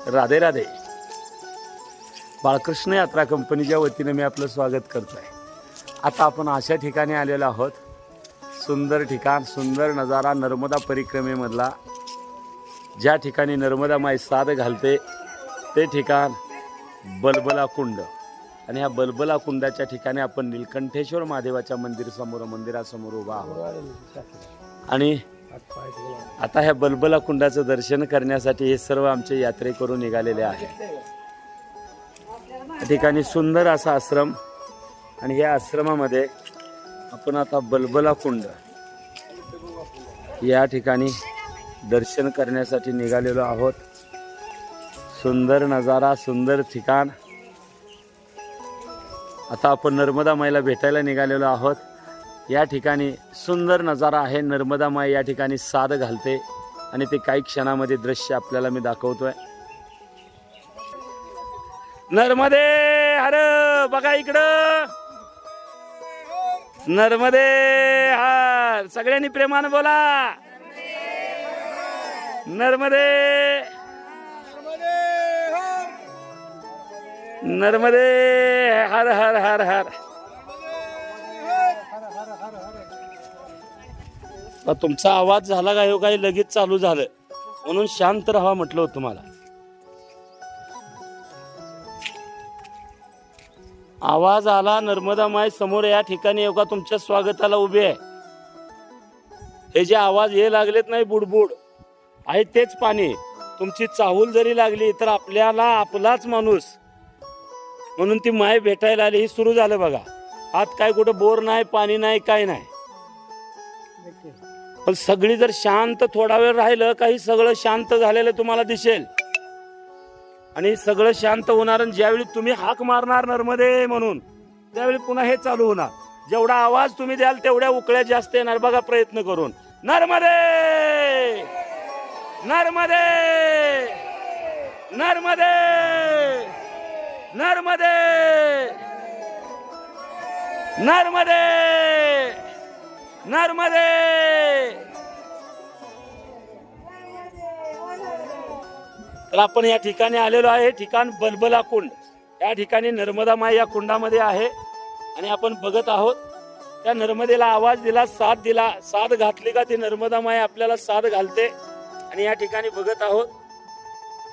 राधे राधे. बाळकृष्ण यात्रा कंपनीच्या वतीने मी आपलं स्वागत करतो आहे. आता आपण अशा ठिकाणी आलेलो आहोत, सुंदर ठिकाण, सुंदर नजारा, नर्मदा परिक्रमेमधला. ज्या ठिकाणी नर्मदा माई साद घालते ते ठिकाण बलबला कुंड. आणि ह्या बलबला कुंडाच्या ठिकाणी आपण नीलकंठेश्वर महादेवाच्या मंदिरासमोर उभा आहोत. आणि आता ह्या बलबला कुंडाचं दर्शन करण्यासाठी हे सर्व आमचे यात्रेकरू निघालेले आहेत. या ठिकाणी सुंदर असा आश्रम, आणि या आश्रमामध्ये आपण आता बलबला कुंड या ठिकाणी दर्शन करण्यासाठी निघालेलो आहोत. सुंदर नजारा, सुंदर ठिकाण. आता आपण नर्मदा माईला भेटायला निघालेलो आहोत. या ठिकाणी सुंदर नजारा आहे. नर्मदा माई या ठिकाणी साद घालते आणि ते काही क्षणामध्ये दृश्य आपल्याला मी दाखवतोय. नर्मदे हर, बघा इकडं, नर्मदे हर. सगळ्यांनी प्रेमाने बोला, नर्मदे नर्मदे हर हर हर हर. तुमचा आवाज झाला काय हो, काही लगेच चालू झालं, म्हणून शांत राहा म्हटलं होतं तुम्हाला. आवाज आला, नर्मदा माई समोर या ठिकाणी का तुमच्या स्वागताला उभे आहे. हे जे आवाज हे लागलेत नाही बुडबुड आहे तेच पाणी. तुमची चाहूल जरी लागली तर आपल्याला आपलाच माणूस म्हणून ती माय भेटायला आली. ही सुरू झालं बघा. आत काय कुठं बोर नाही, पाणी नाही, काय नाही. पण सगळी जर शांत थोडा वेळ राहिलं, काही सगळं शांत झालेलं तुम्हाला दिसेल. आणि सगळं शांत होणार, आणि ज्यावेळी तुम्ही हाक मारणार नर्मदे म्हणून, त्यावेळी पुन्हा हे चालू होणार. जेवढा आवाज तुम्ही द्याल तेवढ्या उकळ्या जास्त येणार. बघा प्रयत्न करून. नर्मदे नर्मदे नर्मदे नर्मदे नर्मदे नर्मदे. तर आपण या ठिकाणी आलेलो आहे. ठिकाण बलबला कुंड. या ठिकाणी नर्मदा माई या कुंडामध्ये आहे. आणि आपण बघत आहोत त्या नर्मदेला आवाज दिला, साथ दिला, साथ घातली का ती नर्मदा माई आपल्याला साथ घालते. आणि या ठिकाणी बघत आहोत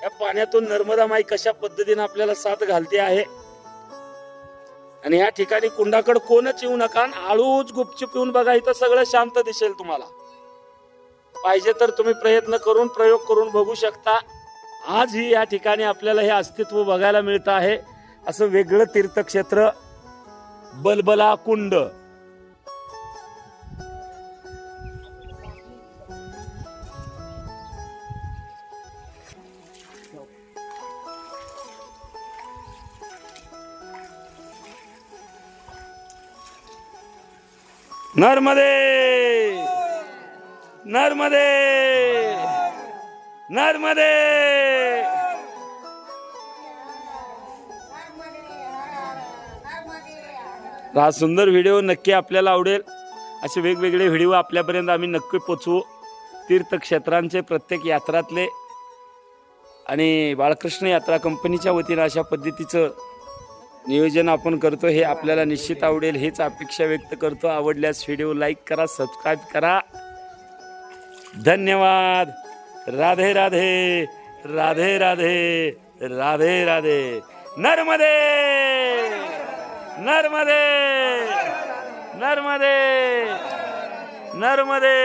या पाण्यातून नर्मदा माई कशा पद्धतीने आपल्याला साथ घालते आहे. आणि या ठिकाणी कुंडाकडे कोणच येऊ नका, हळूच गुपचूप येऊन बघा. इथं सगळं शांत दिसेल तुम्हाला. पाहिजे तर तुम्ही प्रयत्न करून, प्रयोग करून बघू शकता. आज ही या ठिकाणी आपल्याला हे अस्तित्व बघायला मिळत आहे. असं वेगळं तीर्थक्षेत्र बलबला कुंड. नर्मदे नर्मदे नर्मदे. हा सुंदर व्हिडिओ नक्की आपल्याला आवडेल. असे वेगवेगळे व्हिडिओ आपल्यापर्यंत आम्ही नक्की पोचवू. तीर्थक्षेत्रांचे, प्रत्येक यात्रातले. आणि बाळकृष्ण यात्रा कंपनीच्या वतीने अशा पद्धतीचं नियोजन आपण करतो. हे आपल्याला निश्चित आवडेल, हेच अपेक्षा व्यक्त करतो. आवडल्यास व्हिडिओ लाईक करा, सबस्क्राईब करा. धन्यवाद. राधे राधे राधे राधे राधे राधे. नर्मदे नर्मदे नर्मदे नर्मदे.